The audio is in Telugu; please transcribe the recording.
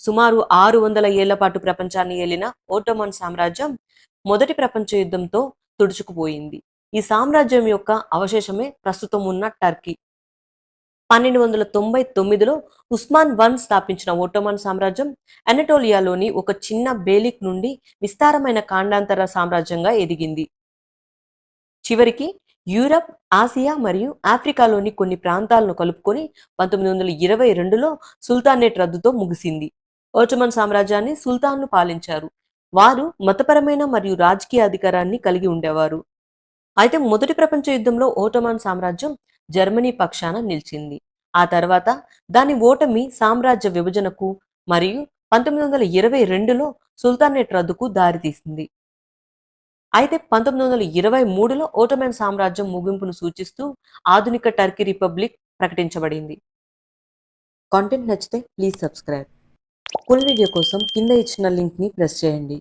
సుమారు 600 ఏళ్ల పాటు ప్రపంచాన్ని ఏలిన ఓట్టోమన్ సామ్రాజ్యం మొదటి ప్రపంచ యుద్ధంతో తుడుచుకుపోయింది. ఈ సామ్రాజ్యం యొక్క అవశేషమే ప్రస్తుతం ఉన్న టర్కీ. 1299లో ఉస్మాన్ వన్ స్థాపించిన ఓట్టోమన్ సామ్రాజ్యం అనటోలియాలోని ఒక చిన్న బేలిక్ నుండి విస్తారమైన ఖండాంతర సామ్రాజ్యంగా ఎదిగింది. చివరికి యూరప్, ఆసియా మరియు ఆఫ్రికాలోని కొన్ని ప్రాంతాలను కలుపుకొని 1922లో సుల్తానేట్ రద్దుతో ముగిసింది. ఓట్టోమన్ సామ్రాజ్యాన్ని సుల్తాన్లు పాలించారు. వారు మతపరమైన మరియు రాజకీయ అధికారాన్ని కలిగి ఉండేవారు. అయితే మొదటి ప్రపంచ యుద్ధంలో ఓట్టోమన్ సామ్రాజ్యం జర్మనీ పక్షాన నిలిచింది. ఆ తర్వాత దాని ఓటమి సామ్రాజ్య విభజనకు మరియు 1922లో సుల్తానేట్ రద్దుకు దారితీసింది. అయితే 1923లో ఓట్టోమన్ సామ్రాజ్యం ముగింపును సూచిస్తూ ఆధునిక టర్కీ రిపబ్లిక్ ప్రకటించబడింది. కంటెంట్ నచ్చితే ప్లీజ్ సబ్స్క్రైబ్. ఫుల్ వీడియో కోసం కింద ఇచ్చిన లింక్ ని ప్రెస్ చేయండి.